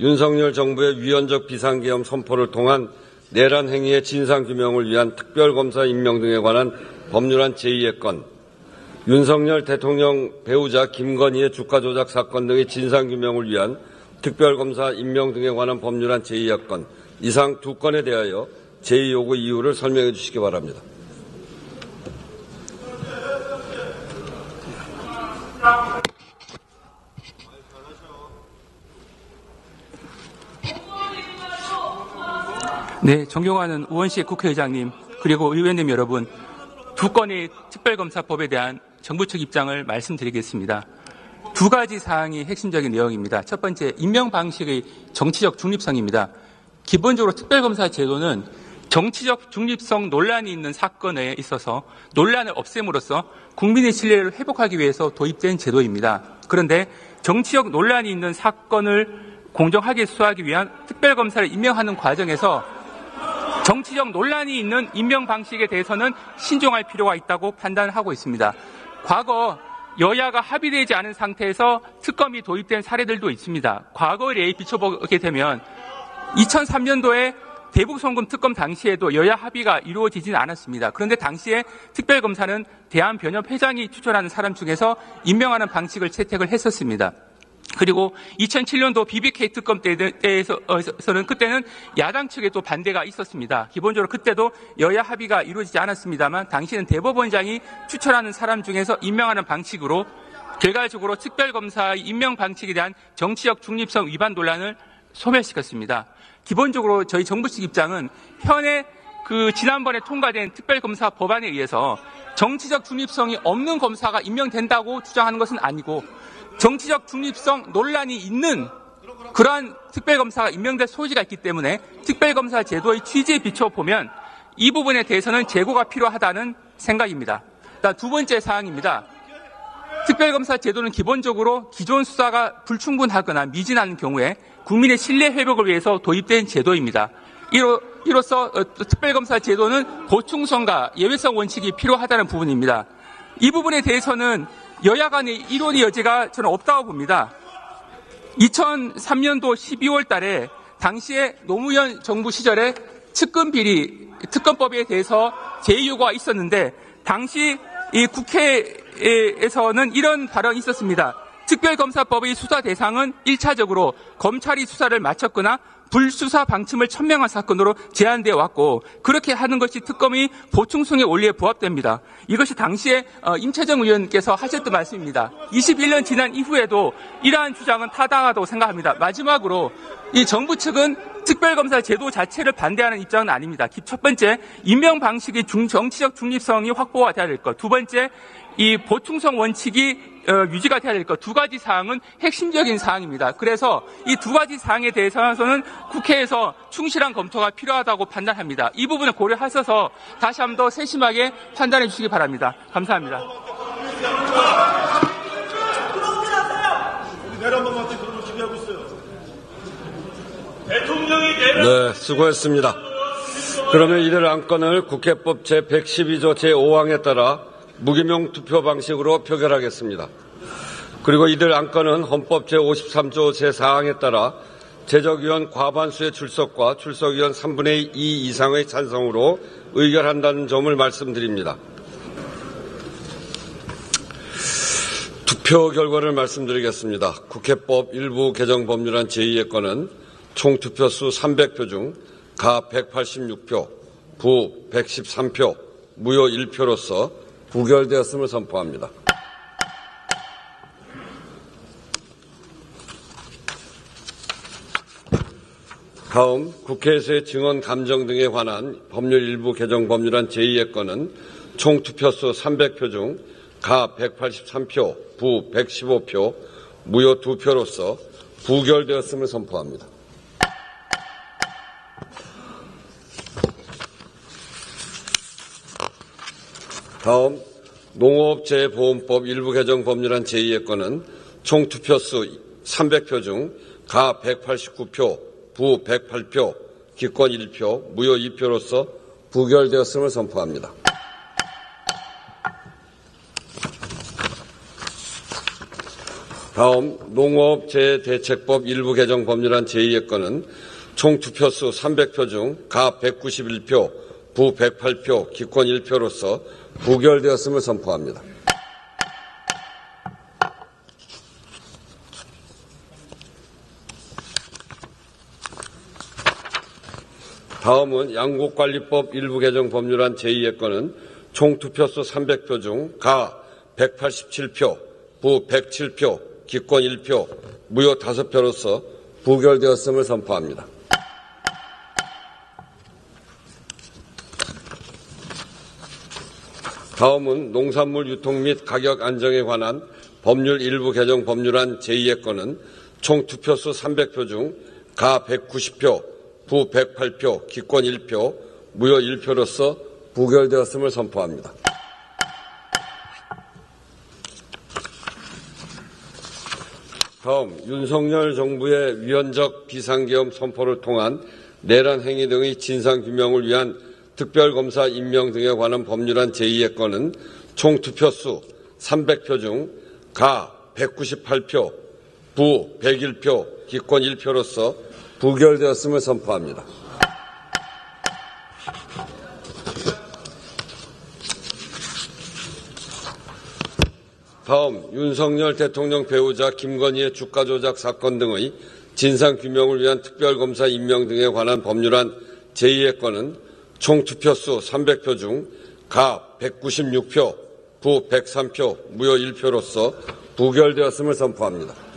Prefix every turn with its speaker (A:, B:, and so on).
A: 윤석열 정부의 위헌적 비상계엄 선포를 통한 내란 행위의 진상규명을 위한 특별검사 임명 등에 관한 법률안 제2의 건, 윤석열 대통령 배우자 김건희의 주가 조작 사건 등의 진상규명을 위한 특별검사 임명 등에 관한 법률안 제2의 건, 이상 두 건에 대하여 제2요구 이유를 설명해 주시기 바랍니다.
B: 네, 존경하는 우원식 국회의장님 그리고 의원님 여러분, 두 건의 특별검사법에 대한 정부 측 입장을 말씀드리겠습니다. 두 가지 사항이 핵심적인 내용입니다. 첫 번째, 임명 방식의 정치적 중립성입니다. 기본적으로 특별검사 제도는 정치적 중립성 논란이 있는 사건에 있어서 논란을 없앰으로써 국민의 신뢰를 회복하기 위해서 도입된 제도입니다. 그런데 정치적 논란이 있는 사건을 공정하게 수사하기 위한 특별검사를 임명하는 과정에서 정치적 논란이 있는 임명 방식에 대해서는 신중할 필요가 있다고 판단하고 있습니다. 과거 여야가 합의되지 않은 상태에서 특검이 도입된 사례들도 있습니다. 과거에 비춰보게 되면 2003년도에 대북송금 특검 당시에도 여야 합의가 이루어지지는 않았습니다. 그런데 당시에 특별검사는 대한변협 회장이 추천하는 사람 중에서 임명하는 방식을 채택을 했었습니다. 그리고 2007년도 BBK 특검 때에서는 그때는 야당 측에 또 반대가 있었습니다. 기본적으로 그때도 여야 합의가 이루어지지 않았습니다만 당시는 대법원장이 추천하는 사람 중에서 임명하는 방식으로 결과적으로 특별검사의 임명 방식에 대한 정치적 중립성 위반 논란을 소멸시켰습니다. 기본적으로 저희 정부 측 입장은 현행 지난번에 통과된 특별검사 법안에 의해서 정치적 중립성이 없는 검사가 임명된다고 주장하는 것은 아니고 정치적 중립성 논란이 있는 그러한 특별검사가 임명될 소지가 있기 때문에 특별검사 제도의 취지에 비춰보면 이 부분에 대해서는 재고가 필요하다는 생각입니다. 두 번째 사항입니다. 특별검사 제도는 기본적으로 기존 수사가 불충분하거나 미진한 경우에 국민의 신뢰 회복을 위해서 도입된 제도입니다. 이로써 특별검사 제도는 보충성과 예외성 원칙이 필요하다는 부분입니다. 이 부분에 대해서는 여야 간의 이론의 여지가 저는 없다고 봅니다. 2003년도 12월 달에 당시에 노무현 정부 시절에 측근비리 특검법에 대해서 제2요구가 있었는데 당시 이 국회에서는 이런 발언이 있었습니다. 특별검사법의 수사 대상은 1차적으로 검찰이 수사를 마쳤거나 불수사 방침을 천명한 사건으로 제한되어 왔고 그렇게 하는 것이 특검의 보충성의 원리에 부합됩니다. 이것이 당시에 임채정 의원께서 하셨던 말씀입니다. 21년 지난 이후에도 이러한 주장은 타당하다고 생각합니다. 마지막으로 이 정부 측은 특별검사 제도 자체를 반대하는 입장은 아닙니다. 첫 번째, 임명 방식의 정치적 중립성이 확보가 돼야 될 것. 두 번째, 이 보충성 원칙이 유지가 돼야 될 것. 두 가지 사항은 핵심적인 사항입니다. 그래서 이 두 가지 사항에 대해서는 국회에서 충실한 검토가 필요하다고 판단합니다. 이 부분을 고려하셔서 다시 한 번 더 세심하게 판단해 주시기 바랍니다. 감사합니다.
A: 네, 수고했습니다. 그러면 이들 안건을 국회법 제112조 제5항에 따라 무기명 투표 방식으로 표결하겠습니다. 그리고 이들 안건은 헌법 제53조 제4항에 따라 제적위원 과반수의 출석과 출석위원 3분의 2 이상의 찬성으로 의결한다는 점을 말씀드립니다. 투표 결과를 말씀드리겠습니다. 국회법 일부 개정 법률안 제2의 건은 총 투표수 300표 중 가 186표, 부 113표, 무효 1표로서 부결되었음을 선포합니다. 다음 국회에서의 증언 감정 등에 관한 법률 일부 개정 법률안 제2의 건은 총 투표수 300표 중 가 183표, 부 115표, 무효 2표로서 부결되었음을 선포합니다. 다음 농업재보험법 일부 개정 법률안 제2의 건은 총 투표수 300표 중 가 189표, 부 108표, 기권 1표, 무효 2표로서 부결되었음을 선포합니다. 다음 농업재해대책법 일부 개정 법률안 제2의 건은 총 투표수 300표 중 가 191표, 부 108표, 기권 1표로서 부결되었음을 선포합니다. 다음은 양곡관리법 일부 개정 법률안 제2의 건은 총 투표수 300표 중 가 187표, 부 107표, 기권 1표, 무효 5표로서 부결되었음을 선포합니다. 다음은 농산물 유통 및 가격 안정에 관한 법률 일부 개정 법률안 제2의 건은 총 투표수 300표 중 가 190표, 부 108표, 기권 1표, 무효 1표로서 부결되었음을 선포합니다. 다음 윤석열 정부의 위헌적 비상계엄 선포를 통한 내란 행위 등의 진상규명을 위한 특별검사 임명 등에 관한 법률안 제2의 건은 총 투표수 300표 중 가 198표, 부 101표, 기권 1표로서 부결되었음을 선포합니다. 다음 윤석열 대통령 배우자 김건희의 주가 조작 사건 등의 진상규명을 위한 특별검사 임명 등에 관한 법률안 제2의 건은 총 투표수 300표 중 가 196표, 부 103표, 무효 1표로서 부결되었음을 선포합니다.